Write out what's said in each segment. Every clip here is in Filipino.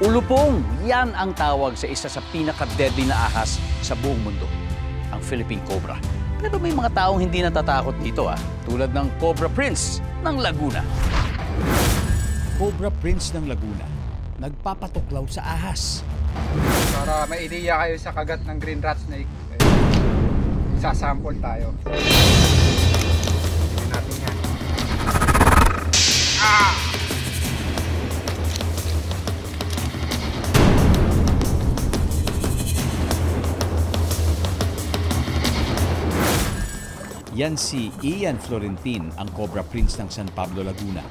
Ulupong, yan ang tawag sa isa sa pinaka-deadly na ahas sa buong mundo, ang Philippine Cobra. Pero may mga taong hindi natatakot dito tulad ng Cobra Prince ng Laguna. Cobra Prince ng Laguna, nagpapatuklaw sa ahas. Para may ideya kayo sa kagat ng green rat snake, sasample tayo. Tingnan natin yan. Yan si Ian Florentin, ang Cobra Prince ng San Pablo, Laguna.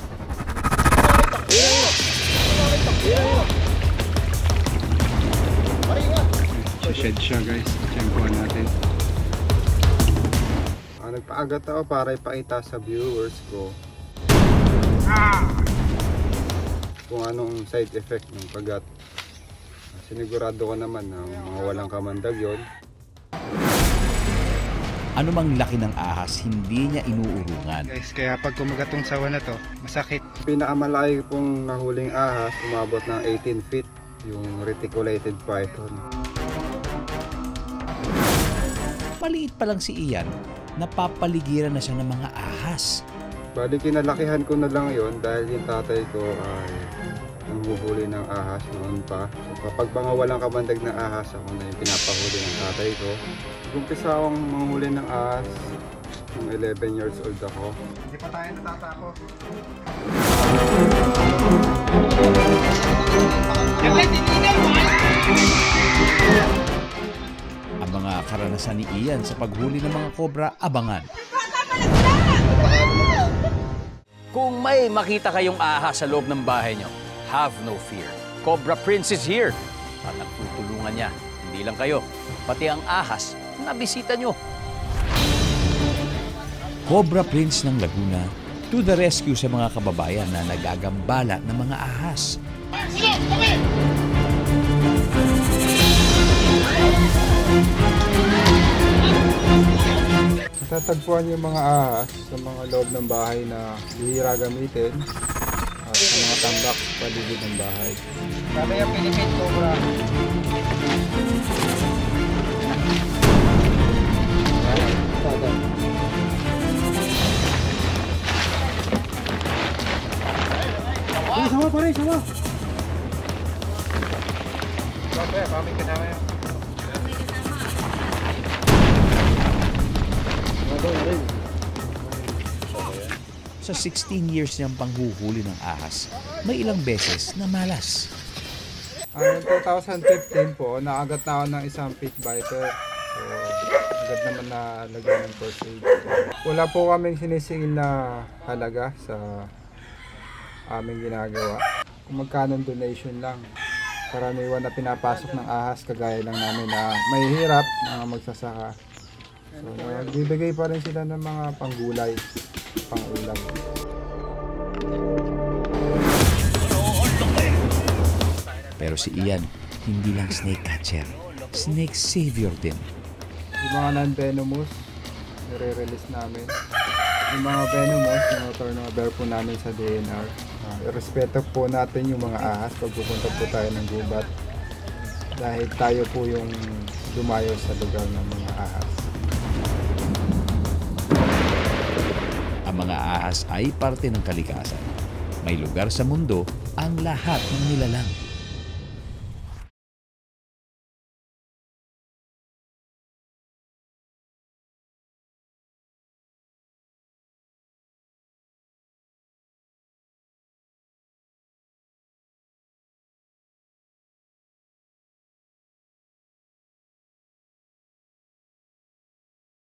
Shed siya guys, tiyempohan natin. Nagpaagat ako para ipakita sa viewers ko kung anong side effect ng kagat. Sinigurado ko naman na mga walang kamandag yon. Anumang laki ng ahas, hindi niya inuurungan. Guys, kaya pag kumagat tong sawa na to, masakit. Pinakamalaki pong nahuling ahas, umabot ng 18 feet, yung reticulated python. Maliit pa lang si Ian, napapaligiran na siya ng mga ahas. Bali, kinalakihan ko na lang yon dahil yung tatay ko ay nanghuhuli ng ahas noon pa. So, kapag mga walang kamandag na ahas, ako na yung pinapahuli ng tatay ko. Umpisa akong manghuli ng ahas nung 11 years old ako. Hindi pa tayo natatakot. Ang mga karanasan ni Ian sa paghuli ng mga kobra, abangan. Kung may makita kayong ahas sa loob ng bahay nyo, have no fear. Cobra Prince is here. At nagtutulungan niya. Hindi lang kayo, pati ang ahas na bisita nyo. Cobra Prince ng Laguna, to the rescue sa mga kababayan na nagagambala ng mga ahas. Natatagpuan yung mga ahas sa mga loob ng bahay na bihira gamitin at sa mga tambak sa paligid ng bahay. Sabi yung Philippine Cobra. Sawa pare, sawa. Sawa, kami kasama yan. Sa 16 years niyang panghuhuli ng ahas, may ilang beses na malas. Noong 2015 po, naagat na ako ng isang pit viper. So, agad naman na lagyan ng first aid. Wala po kaming sinisingil na halaga sa aming ginagawa. Kung magkano donation lang. Karaniwan na pinapasok ng ahas, kagaya lang namin na may hirap na magsasaka. So, nagbibigay pa rin sila ng mga panggulay, pangulam. Pero si Ian, hindi lang snake catcher, snake savior din. Yung mga non-venomous, nire-release namin. Yung mga venomous, turnover po namin sa DNR. Irespeto po natin yung mga ahas pag pupunta po tayo ng gubat. Dahil tayo po yung dumayo sa lugar ng mga ahas. Ang mga ahas ay parte ng kalikasan. May lugar sa mundo ang lahat ng nilalang.